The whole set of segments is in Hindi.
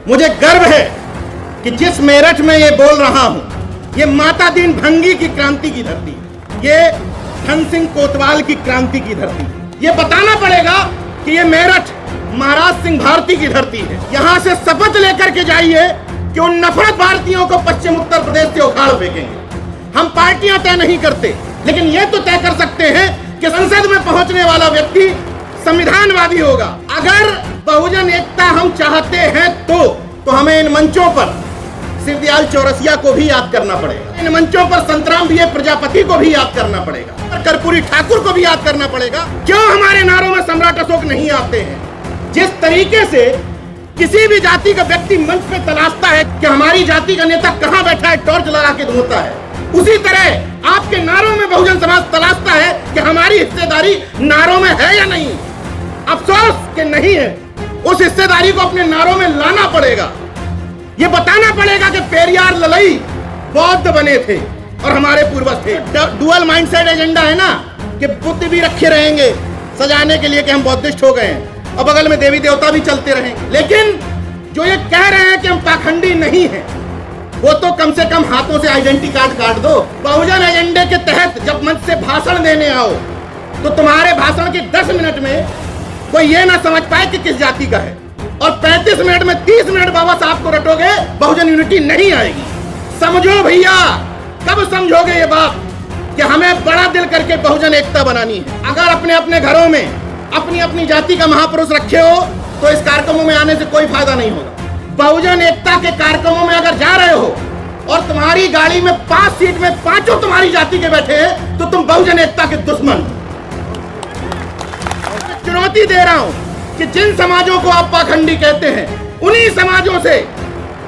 मुझे गर्व है कि जिस मेरठ में ये बोल रहा हूं, ये माता दीन भंगी की क्रांति की धरती, ये धन सिंह कोतवाल की क्रांति की धरती। ये बताना पड़ेगा कि ये मेरठ महाराज सिंह भारती की धरती है। यहां से शपथ लेकर के जाइए कि उन नफरत भारतीयों को पश्चिम उत्तर प्रदेश से उखाड़ फेंकेंगे। हम पार्टियां तय नहीं करते, लेकिन ये तो तय कर सकते हैं कि संसद में पहुंचने वाला व्यक्ति संविधानवादी होगा। अगर बहुजन एकता हम चाहते हैं तो हमें इन मंचों पर शिवदयाल चौरसिया को भी याद करना पड़ेगा, इन मंचों पर संतराम बीए प्रजापति को भी याद करना पड़ेगा, और कर्पूरी ठाकुर को भी याद करना पड़ेगा। क्यों हमारे नारों में सम्राट अशोक नहीं आते हैं? जिस तरीके से किसी भी जाति का व्यक्ति मंच पे तलाशता है कि हमारी जाति का नेता कहां बैठा है, टॉर्च लगा के ढूंढता है, उसी तरह आपके नारों में बहुजन समाज तलाशता है कि हमारी हिस्सेदारी नारों में है या नहीं। अफसोस कि नहीं है। उस हिस्सेदारी को अपने नारों में लाना पड़ेगा। ये बताना पड़ेगा कि पेरियार ललई बौद्ध बने थे और हमारे पूर्वज थे। डुअल माइंडसेट एजेंडा है ना, कि बुद्ध भी रखे रहेंगे सजाने के लिए कि हम बौद्धिस्ट हो गए हैं, और बगल में देवी देवता भी चलते रहेंगे। लेकिन जो ये कह रहे हैं कि हम पाखंडी नहीं हैं, वो तो कम से कम हाथों से आइडेंटिटी कार्ड काट दो। बहुजन एजेंडे के तहत जब मंच से भाषण देने आओ तो तुम्हारे भाषण के 10 मिनट में कोई ये ना समझ पाए कि किस जाति का है, और 35 मिनट में 30 मिनट बाबा साहब को रटोगे, बहुजन यूनिटी नहीं आएगी। समझो भैया, कब समझोगे ये बात कि हमें बड़ा दिल करके बहुजन एकता बनानी है। अगर अपने अपने घरों में अपनी अपनी जाति का महापुरुष रखे हो तो इस कार्यक्रमों में आने से कोई फायदा नहीं होगा। बहुजन एकता के कार्यक्रमों में अगर जा रहे हो और तुम्हारी गाड़ी में 5 सीट में 5 तुम्हारी जाति के बैठे हैं, तो तुम बहुजन एकता के दुश्मन। चुनौती दे रहा हूं कि जिन समाजों को आप पाखंडी कहते हैं, उन्हीं समाजों से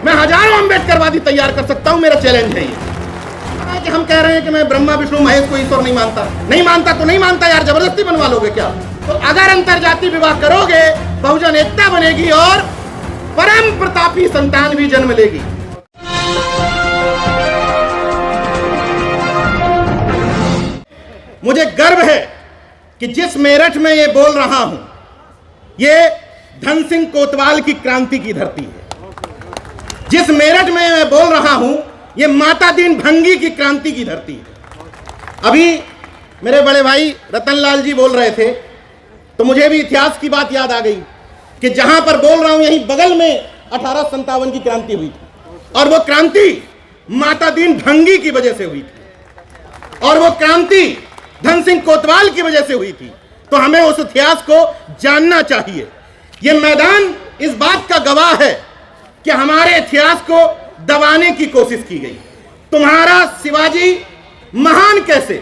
मैं हजारों अम्बेडकरवादी तैयार कर सकता हूं। मेरा चैलेंज है ये कि हम कह रहे हैं कि मैं ब्रह्मा विष्णु महेश को ईश्वर नहीं मानता तो नहीं मानता यार, जबरदस्ती बनवा लोगे क्या? तो अगर अंतरजातीय विवाह करोगे, बहुजन एकता बनेगी और परम प्रतापी संतान भी जन्म लेगी। मुझे गर्व है कि जिस मेरठ में ये बोल रहा हूं, ये धन सिंह कोतवाल की क्रांति की धरती है। जिस मेरठ में मैं बोल रहा हूं, ये माता दीन भंगी की क्रांति की धरती है। अभी मेरे बड़े भाई रतनलाल जी बोल रहे थे तो मुझे भी इतिहास की बात याद आ गई कि जहां पर बोल रहा हूं, यहीं बगल में 1857 की क्रांति हुई थी, और वो क्रांति माता दीन भंगी की वजह से हुई थी, और वो क्रांति धन सिंह कोतवाल की वजह से हुई थी। तो हमें उस इतिहास को जानना चाहिए। ये मैदान इस बात का गवाह है कि हमारे इतिहास को दबाने की कोशिश की गई। तुम्हारा शिवाजी महान कैसे,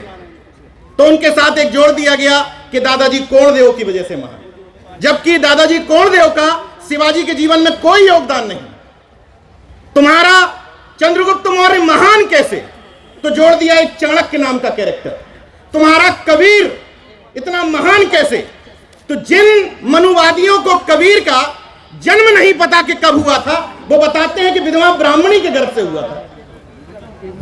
तो उनके साथ एक जोड़ दिया गया कि दादाजी कोणदेव की वजह से महान, जबकि दादाजी कोणदेव का शिवाजी के जीवन में कोई योगदान नहीं। तुम्हारा चंद्रगुप्त मौर्य महान कैसे, तो जोड़ दिया एक चाणक्य नाम का कैरेक्टर। तुम्हारा कबीर इतना महान कैसे, तो जिन मनुवादियों को कबीर का जन्म नहीं पता कि कब हुआ था, वो बताते हैं कि विधवा ब्राह्मणी के गर्भ से हुआ था।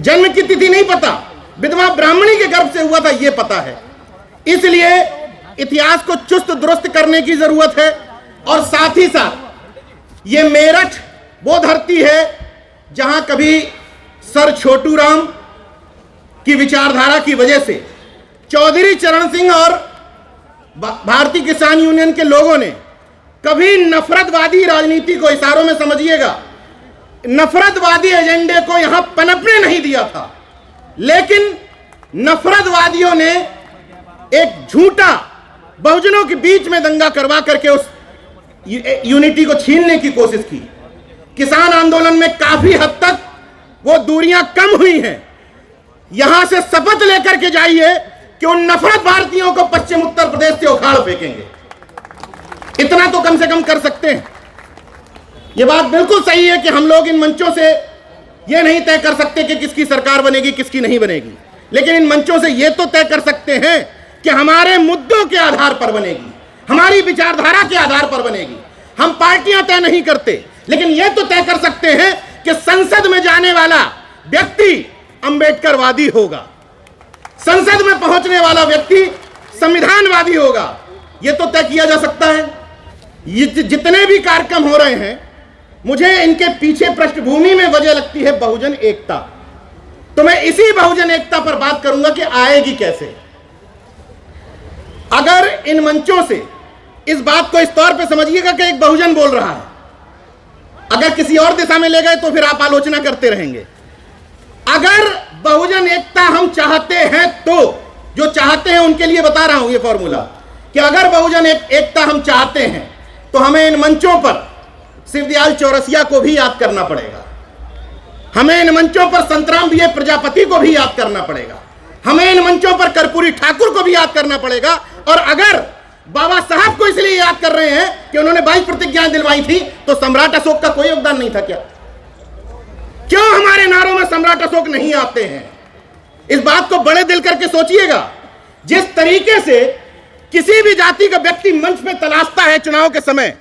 जन्म की तिथि नहीं पता, विधवा ब्राह्मणी के गर्भ से हुआ था ये पता है। इसलिए इतिहास को चुस्त दुरुस्त करने की जरूरत है, और साथ ही साथ ये मेरठ वो धरती है जहां कभी सर छोटू राम की विचारधारा की वजह से चौधरी चरण सिंह और भारतीय किसान यूनियन के लोगों ने कभी नफरतवादी राजनीति को, इशारों में समझिएगा, नफरतवादी एजेंडे को यहां पनपने नहीं दिया था। लेकिन नफरतवादियों ने एक झूठा बहुजनों के बीच में दंगा करवा करके उस यूनिटी को छीनने की कोशिश की। किसान आंदोलन में काफी हद तक वो दूरियां कम हुई हैं। यहां से शपथ लेकर के जाइए कि उन नफरत भारतीयों को पश्चिम उत्तर प्रदेश से उखाड़ फेंकेंगे। इतना तो कम से कम कर सकते हैं। यह बात बिल्कुल सही है कि हम लोग इन मंचों से यह नहीं तय कर सकते कि किसकी सरकार बनेगी, किसकी नहीं बनेगी, लेकिन इन मंचों से यह तो तय कर सकते हैं कि हमारे मुद्दों के आधार पर बनेगी, हमारी विचारधारा के आधार पर बनेगी। हम पार्टियां तय नहीं करते, लेकिन यह तो तय कर सकते हैं कि संसद में जाने वाला व्यक्ति अंबेडकरवादी होगा, संसद में पहुंचने वाला व्यक्ति संविधानवादी होगा। यह तो तय किया जा सकता है। ये जितने भी कार्यक्रम हो रहे हैं, मुझे इनके पीछे पृष्ठभूमि में वजह लगती है बहुजन एकता। तो मैं इसी बहुजन एकता पर बात करूंगा कि आएगी कैसे। अगर इन मंचों से इस बात को इस तौर पे समझिएगा कि एक बहुजन बोल रहा है, अगर किसी और दिशा में ले गए तो फिर आप आलोचना करते रहेंगे। अगर बहुजन एकता हम चाहते हैं, तो जो चाहते हैं उनके लिए बता रहा हूं ये फॉर्मूला, कि अगर बहुजन एकता हम चाहते हैं तो हमें इन मंचों पर शिवदयाल चौरसिया को भी याद करना पड़ेगा, हमें इन मंचों पर संतराम बीए प्रजापति को भी याद करना पड़ेगा, हमें इन मंचों पर कर्पूरी ठाकुर को भी याद करना पड़ेगा। और अगर बाबा साहब को इसलिए याद कर रहे हैं कि उन्होंने 22 प्रतिज्ञाएं दिलवाई थी, तो सम्राट अशोक का कोई योगदान नहीं था क्या? क्यों हमारे नारों में सम्राट अशोक नहीं आते हैं? इस बात को बड़े दिल करके सोचिएगा। जिस तरीके से किसी भी जाति का व्यक्ति मंच में तलाशता है चुनाव के समय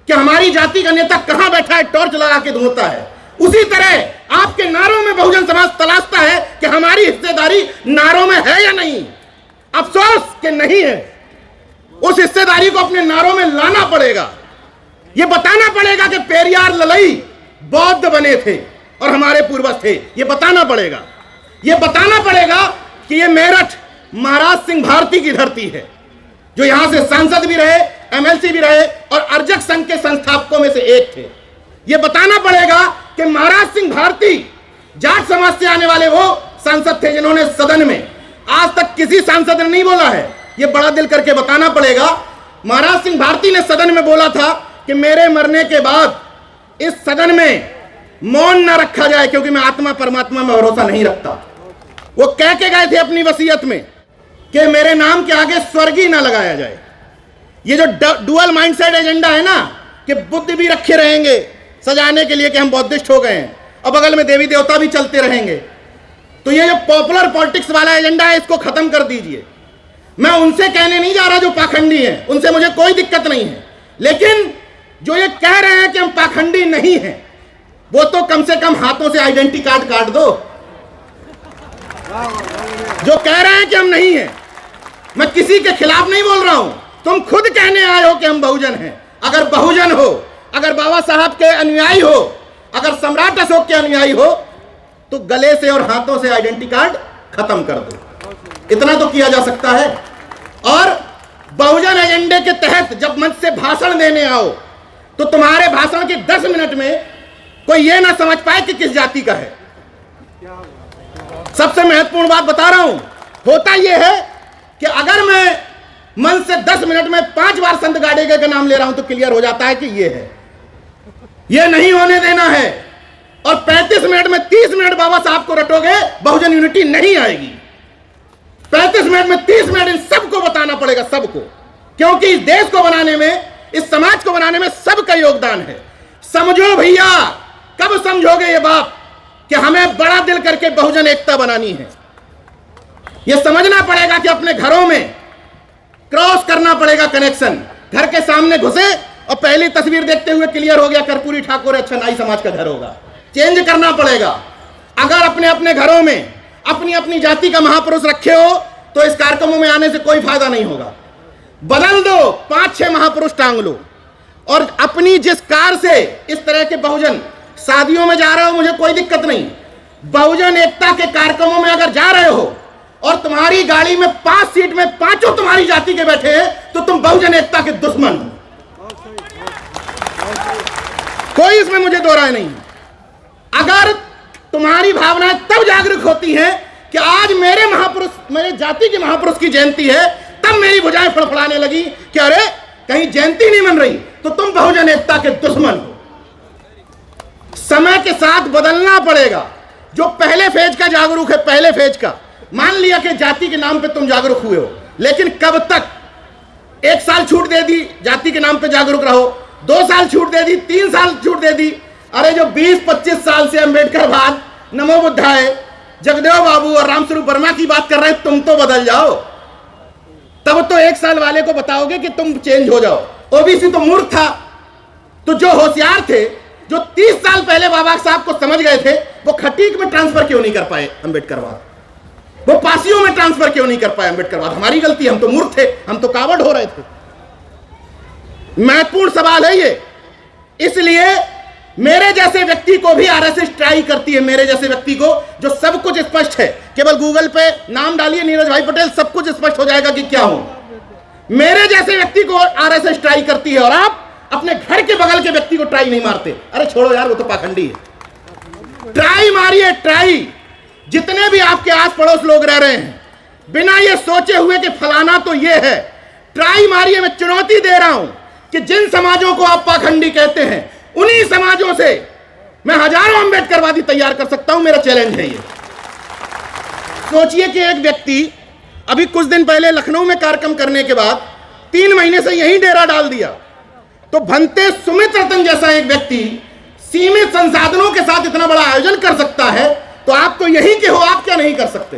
कि हमारी जाति का नेता कहां बैठा है, टॉर्च लगा के ढूंढता है, उसी तरह आपके नारों में बहुजन समाज तलाशता है कि हमारी हिस्सेदारी नारों में है या नहीं। अफसोस कि नहीं है। उस हिस्सेदारी को अपने नारों में लाना पड़ेगा। यह बताना पड़ेगा कि पेरियार ललई बौद्ध बने थे और हमारे पूर्वज थे। यह बताना पड़ेगा। यह बताना पड़ेगा कि यह मेरठ महाराज सिंह भारती की धरती है, जो यहां से सांसद भी रहे, एमएलसी भी रहे और अर्जक संघ के संस्थापकों में से एक थे। यह बताना पड़ेगा कि महाराज सिंह भारती जाट समाज से आने वाले वो सांसद थे जिन्होंने सदन में आज तक किसी सांसद ने नहीं बोला है। यह बड़ा दिल करके बताना पड़ेगा। महाराज सिंह भारती ने सदन में बोला था कि मेरे मरने के बाद इस सदन में मौन न रखा जाए, क्योंकि मैं आत्मा परमात्मा में भरोसा नहीं रखता। वो कह के गए थे अपनी वसीयत में कि मेरे नाम के आगे स्वर्गीय ना लगाया जाए। ये जो डुअल माइंडसेट एजेंडा है ना, कि बुद्ध भी रखे रहेंगे सजाने के लिए कि हम बौद्धिस्ट हो गए हैं और बगल में देवी देवता भी चलते रहेंगे, तो ये जो पॉपुलर पॉलिटिक्स वाला एजेंडा है, इसको खत्म कर दीजिए। मैं उनसे कहने नहीं जा रहा जो पाखंडी हैं, उनसे मुझे कोई दिक्कत नहीं है, लेकिन जो ये कह रहे हैं कि हम पाखंडी नहीं हैं, वो तो कम से कम हाथों से आइडेंटिटी कार्ड काट दो। जो कह रहे हैं कि हम नहीं हैं, मैं किसी के खिलाफ नहीं बोल रहा हूं, तुम खुद कहने आए हो कि हम बहुजन हैं। अगर बहुजन हो, अगर बाबा साहब के अनुयायी हो, अगर सम्राट अशोक के अनुयायी हो, तो गले से और हाथों से आइडेंटिटी कार्ड खत्म कर दो। इतना तो किया जा सकता है। और बहुजन एजेंडे के तहत जब मंच से भाषण देने आओ, तो तुम्हारे भाषण के 10 मिनट में कोई ये ना समझ पाए कि किस जाति का है। सबसे महत्वपूर्ण बात बता रहा हूं, होता यह है कि अगर मैं मंच से 10 मिनट में 5 बार संत गाड़ेगे का नाम ले रहा हूं, तो क्लियर हो जाता है कि ये है। ये नहीं होने देना है। और 35 मिनट में 30 मिनट बाबा साहब को रटोगे, बहुजन यूनिटी नहीं आएगी। 35 मिनट में 30 मिनट इन सबको बताना पड़ेगा, सबको, क्योंकि इस देश को बनाने में, इस समाज को बनाने में सबका योगदान है। समझो भैया, कब समझोगे ये बात कि हमें बड़ा दिल करके बहुजन एकता बनानी है। यह समझना पड़ेगा कि अपने घरों में क्रॉस करना पड़ेगा कनेक्शन। घर के सामने घुसे और पहली तस्वीर देखते हुए क्लियर हो गया कर्पूरी ठाकुर अच्छा नाई समाज का घर होगा। चेंज करना पड़ेगा। अगर अपने अपने घरों में अपनी अपनी जाति का महापुरुष रखे हो, तो इस कार्यक्रमों में आने से कोई फायदा नहीं होगा। बदल दो, 5-6 महापुरुष टांग लो। और अपनी जिस कार से इस तरह के बहुजन शादियों में जा रहे हो, मुझे कोई दिक्कत नहीं। बहुजन एकता के कार्यक्रमों में अगर जा रहे हो और तुम्हारी गाड़ी में 5 सीट में 5 तुम्हारी जाति के बैठे हैं, तो तुम बहुजन एकता के दुश्मन हो। कोई इसमें मुझे दो राय नहीं। अगर तुम्हारी भावनाएं तब जागरूक होती हैं कि आज मेरे महापुरुष, मेरे जाति के महापुरुष की जयंती है, तब मेरी भुजाएं फड़फड़ाने लगी कि अरे कहीं जयंती नहीं मन रही, तो तुम बहुजन एकता के दुश्मन हो। समय के साथ बदलना पड़ेगा। जो पहले फेज का जागरूक है, पहले फेज का, मान लिया कि जाति के नाम पे तुम जागरूक हुए हो, लेकिन कब तक? 1 साल छूट दे दी, जाति के नाम पे जागरूक रहो। 2 साल छूट दे दी, 3 साल छूट दे दी। अरे जो 20-25 साल से अंबेडकर बाद, नमो बुद्धाय, जगदेव बाबू और रामस्वरूप वर्मा की बात कर रहे हैं, तुम तो बदल जाओ। तब तो 1 साल वाले को बताओगे कि तुम चेंज हो जाओ। ओबीसी तो मूर्ख था। तो जो होशियार थे, जो 30 साल पहले बाबा साहब को समझ गए थे, वो खटीक में ट्रांसफर क्यों नहीं कर पाए अंबेडकरवाद? वो पासियों में ट्रांसफर क्यों नहीं कर पाए अंबेडकरवाद? हमारी गलती, हम तो मूर्ख थे, हम तो कावड़ हो रहे थे। महत्वपूर्ण सवाल है ये। इसलिए मेरे जैसे व्यक्ति को भी आरएसएस ट्राई करती है, मेरे जैसे व्यक्ति को जो सब कुछ स्पष्ट है, केवल गूगल पे नाम डालिए नीरज भाई पटेल, सब कुछ स्पष्ट हो जाएगा कि क्या हूं। मेरे जैसे व्यक्ति को आरएसएस ट्राई करती है और आप अपने घर के बगल के व्यक्ति को ट्राई नहीं मारते। अरे छोड़ो यार, वो तो पाखंडी है। ट्राई मारिए, ट्राई। जितने भी आपके आस पड़ोस लोग रह रहे हैं, बिना ये सोचे हुए कि फलाना तो ये है, ट्राई मारिए। मैं चुनौती दे रहा हूं कि जिन समाजों को आप पाखंडी कहते हैं, उन्हीं समाजों से मैं हजारों अंबेडकरवादी तैयार कर सकता हूं। मेरा चैलेंज है ये। सोचिए कि एक व्यक्ति अभी कुछ दिन पहले लखनऊ में कार्यक्रम करने के बाद 3 महीने से यहीं डेरा डाल दिया, तो भंते सुमित रतन जैसा एक व्यक्ति सीमित संसाधनों के साथ इतना बड़ा आयोजन कर सकता है, तो आप तो यहीं के हो, आप क्या नहीं कर सकते।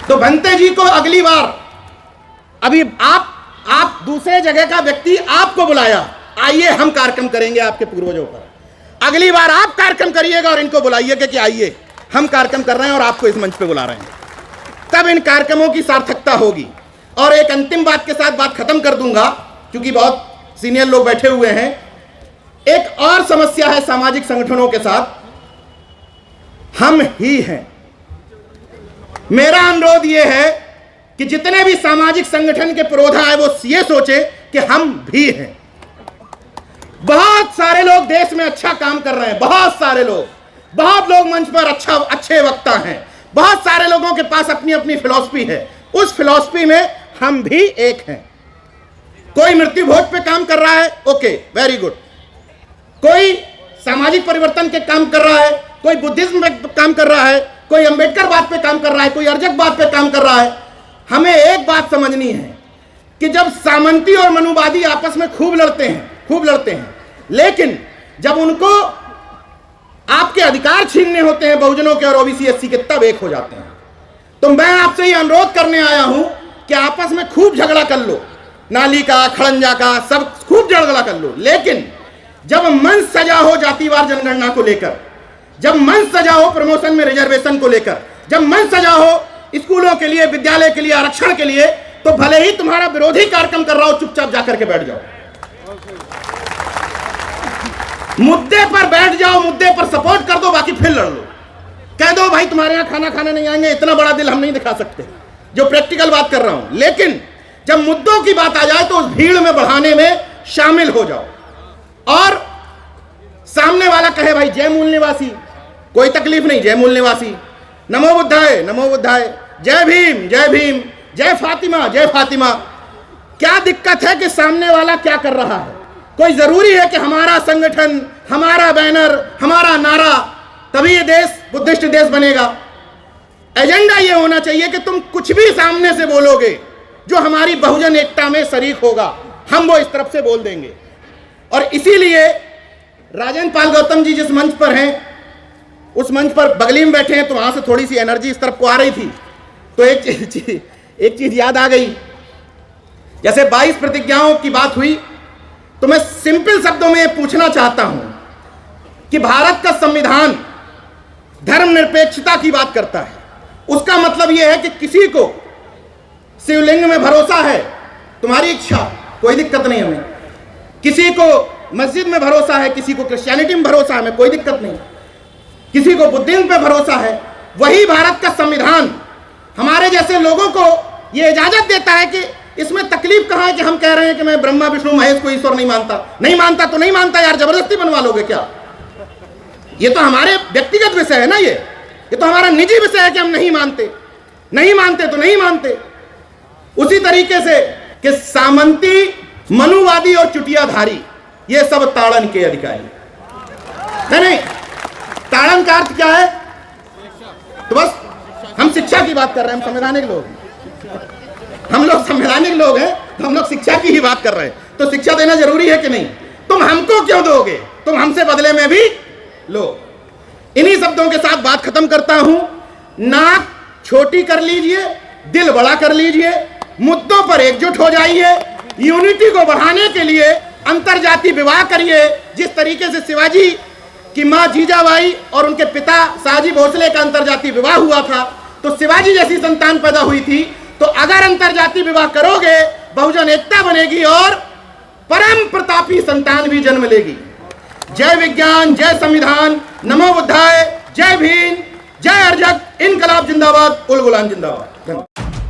तो भंते जी को अगली बार, अभी आप दूसरे जगह का व्यक्ति आपको बुलाया, आइए हम कार्यक्रम करेंगे आपके पूर्वजों पर। अगली बार आप कार्यक्रम करिएगा और इनको बुलाइएगा कि आइए हम कार्यक्रम कर रहे हैं और आपको इस मंच पे बुला रहे हैं। तब इन कार्यक्रमों की सार्थकता होगी। और एक अंतिम बात के साथ बात खत्म कर दूंगा, क्योंकि बहुत सीनियर लोग बैठे हुए हैं। एक और समस्या है सामाजिक संगठनों के साथ, हम ही हैं। मेरा अनुरोध यह है कि जितने भी सामाजिक संगठन के पुरोधा है वो ये सोचे कि हम भी हैं। बहुत सारे लोग देश में अच्छा काम कर रहे हैं, बहुत सारे लोग, बहुत लोग मंच पर अच्छे वक्ता हैं, बहुत सारे लोगों के पास अपनी अपनी फिलॉसफी है। उस फिलॉसफी में हम भी एक हैं। कोई मृत्यु भोज पे काम कर रहा है, ओके, वेरी गुड। कोई सामाजिक परिवर्तन के काम कर रहा है, कोई बुद्धिज्म पे काम कर रहा है, कोई अंबेडकर बात पे काम कर रहा है, कोई अर्जक बात पे काम कर रहा है। हमें एक बात समझनी है कि जब सामंती और मनुवादी आपस में खूब लड़ते हैं, लेकिन जब उनको आपके अधिकार छीनने होते हैं बहुजनों के और ओबीसी एससी के, तब एक हो जाते हैं। तो मैं आपसे ये अनुरोध करने आया हूं कि आपस में खूब झगड़ा कर लो, नाली का, खड़ंजा का, सब खूब झगड़ा कर लो, लेकिन जब मंच सजा हो जातिवार जनगणना को लेकर, जब मंच सजा हो प्रमोशन में रिजर्वेशन को लेकर, जब मंच सजा हो स्कूलों के लिए, विद्यालय के लिए, आरक्षण के लिए, तो भले ही तुम्हारा विरोधी कार्यक्रम कर रहा हो, चुपचाप जाकर के बैठ जाओ, मुद्दे पर बैठ जाओ, मुद्दे पर सपोर्ट कर दो, बाकी फिर लड़ लो। कह दो भाई तुम्हारे यहां खाना खाने नहीं आएंगे, इतना बड़ा दिल हम नहीं दिखा सकते, जो प्रैक्टिकल बात कर रहा हूं। लेकिन जब मुद्दों की बात आ जाए तो उस भीड़ में बढ़ाने में शामिल हो जाओ। और सामने वाला कहे भाई जय मूल निवासी, कोई तकलीफ नहीं, जय मूल निवासी, नमो बुद्धाय, नमो बुद्धाय, जय भीम, जय भीम, जय फातिमा, जय फातिमा। क्या दिक्कत है कि सामने वाला क्या कर रहा है? कोई जरूरी है कि हमारा संगठन, हमारा बैनर, हमारा नारा, तभी ये देश बुद्धिस्ट देश बनेगा? एजेंडा ये होना चाहिए कि तुम कुछ भी सामने से बोलोगे जो हमारी बहुजन एकता में शरीक होगा, हम वो इस तरफ से बोल देंगे। और इसीलिए राजेंद्र पाल गौतम जी जिस मंच पर हैं, उस मंच पर बगली में बैठे हैं, तो वहां से थोड़ी सी एनर्जी इस तरफ को आ रही थी, तो एक चीज याद आ गई। जैसे 22 प्रतिज्ञाओं की बात हुई, तो मैं सिंपल शब्दों में ये पूछना चाहता हूं कि भारत का संविधान धर्मनिरपेक्षता की बात करता है। उसका मतलब यह है कि किसी को शिवलिंग में भरोसा है, तुम्हारी इच्छा, कोई दिक्कत नहीं हमें। किसी को मस्जिद में भरोसा है, किसी को क्रिश्चियनिटी में भरोसा है, हमें कोई दिक्कत नहीं। किसी को बुद्धिज्म पे भरोसा है। वही भारत का संविधान हमारे जैसे लोगों को यह इजाजत देता है कि इसमें तकलीफ कहां है कि हम कह रहे हैं कि मैं ब्रह्मा विष्णु महेश को ईश्वर नहीं मानता। नहीं मानता तो नहीं मानता यार, जबरदस्ती बनवा लोगे क्या? ये तो हमारे व्यक्तिगत विषय है ना, ये तो हमारा निजी विषय है कि हम नहीं मानते, नहीं मानते तो नहीं मानते। उसी तरीके से कि सामंती, मनुवादी और चुटियाधारी, ये सब ताड़न के अधिकारी नहीं। ताड़न का अर्थ क्या है? तो बस हम शिक्षा की बात कर रहे हैं, हम संवैधानिक लोग, हम लोग संवैधानिक लोग हैं, तो हम लोग शिक्षा की ही बात कर रहे हैं। तो शिक्षा देना जरूरी है कि नहीं? तुम हमको क्यों दोगे? तुम हमसे बदले में भी लो। इन्हीं शब्दों के साथ बात खत्म करता हूं। नाक छोटी कर लीजिए, दिल बड़ा कर लीजिए, मुद्दों पर एकजुट हो जाइए, यूनिटी को बढ़ाने के लिए अंतरजातीय विवाह करिए। जिस तरीके से शिवाजी की मां जीजाबाई और उनके पिता शाहजी भोसले का अंतरजातीय विवाह हुआ था, तो शिवाजी जैसी संतान पैदा हुई थी। तो अगर अंतरजातीय विवाह करोगे, बहुजन एकता बनेगी और परम प्रतापी संतान भी जन्म लेगी। जय विज्ञान, जय संविधान, नमो बुद्धाय, जय भीम, जय अर्जक, इनकलाब जिंदाबाद, उल गुलाम जिंदाबाद।